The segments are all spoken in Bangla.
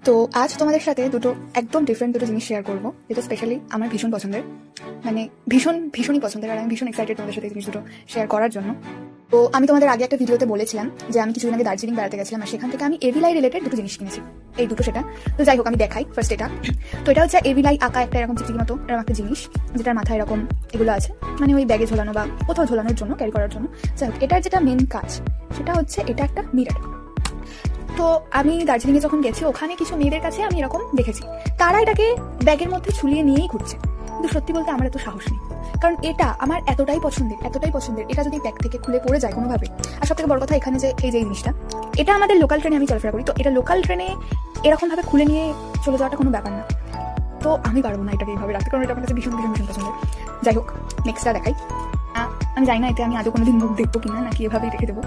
তো আজ তোমাদের সাথে দুটো একদম ডিফারেন্ট দুটো জিনিস শেয়ার করবো, যেটা স্পেশালি আমার ভীষণ পছন্দের, মানে ভীষণই পছন্দের। আর আমি ভীষণ এক্সাইটেড তোমাদের সাথে এই জিনিস দুটো শেয়ার করার জন্য। তো আমি তোমাদের আগে একটা ভিডিওতে বলেছিলাম যে আমি কিছুদিন আগে দার্জিলিং বেড়াতে গেছিলাম, আর সেখান থেকে আমি এভিলাই রিলেটেড দুটো জিনিস কিনেছি। এই দুটো সেটা তো যাই হোক, আমি দেখাই ফার্স্ট এটা। তো এটা হচ্ছে এভিলাই আঁকা একটা এরকম চিকচিকি মতো এরকম একটা জিনিস, যেটার মাথায় এরকম এগুলো আছে, মানে ওই ব্যাগে ঝোলানো বা কোথাও ঝোলানোর জন্য, ক্যারি করার জন্য। যাই হোক, এটার যেটা মেন কাজ সেটা হচ্ছে এটা একটা মিরর। তো আমি দার্জিলিংয়ে যখন গেছি, ওখানে কিছু মেয়েদের কাছে আমি এরকম দেখেছি, তারা এটাকে ব্যাগের মধ্যে ঝুলিয়ে নিয়েই ঘুরছে। কিন্তু সত্যি বলতে আমার এত সাহস নেই, কারণ এটা আমার এতটাই পছন্দের, এটা যদি ব্যাগ থেকে খুলে পড়ে যায় কোনোভাবে। আর সব থেকে বড় কথা এখানে যে এই যে জিনিসটা, এটা আমাদের লোকাল ট্রেনে আমি চলাফেরা করি, তো এটা লোকাল ট্রেনে এরকম ভাবে খুলে নিয়ে চলে যাওয়াটা কোনো ব্যাপার না। তো আমি পারবো না এটাকে এইভাবে রাখতে, কারণ এটা আমার কাছে ভীষণ পছন্দের। যাই হোক, নেক্সটটা দেখাই। আমি জানি না এতে আমি আদৌ কোনোদিন মুখ দেখবো কিনা, নাকি এভাবেই রেখে দেবো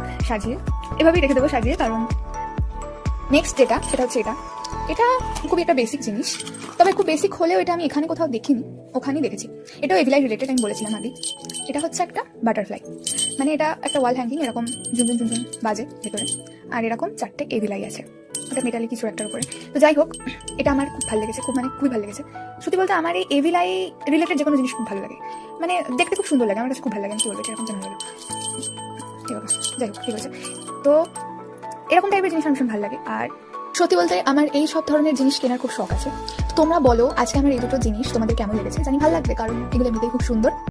সাজিয়ে, কারণ নেক্সট যেটা সেটা হচ্ছে এটা খুবই একটা বেসিক জিনিস, তবে খুব বেসিক হলেও এটা আমি এখানে কোথাও দেখিনি, ওখানেই দেখেছি। এটাও এভিলাই রিলেটেড, আমি বলেছিলাম আগে। এটা হচ্ছে একটা বাটারফ্লাই, মানে এটা একটা ওয়াল হ্যাঙ্গিং, এরকম ঝুনঝুন বাজে ভেতরে, আর এরকম 4টে এভিলাই আছে, এটা মেটালি কিছু একটার উপরে। তো যাই হোক, এটা আমার খুব ভালো লেগেছে, খুবই ভালো লেগেছে। সত্যি বলতে আমার এই এভিলাই রিলেটেড যে কোনো জিনিস খুব ভালো লাগে, মানে দেখতে খুব সুন্দর লাগে, আমার কাছে খুব ভালো লাগে। আমি কি বলবো, এরকম জানা গেল। যাই হোক, ঠিক আছে। তো এরকম টাইপের জিনিস আমার ভীষণ ভালো লাগে। আর সত্যি বলতে আমার এই সব ধরনের জিনিস কেনার খুব শখ আছে। তোমরা বলো আজকে আমার এই দুটো জিনিস তোমাদের কেমন লেগেছে, জানি ভালো লাগবে, কারণ এগুলো এমনিতেই খুব সুন্দর।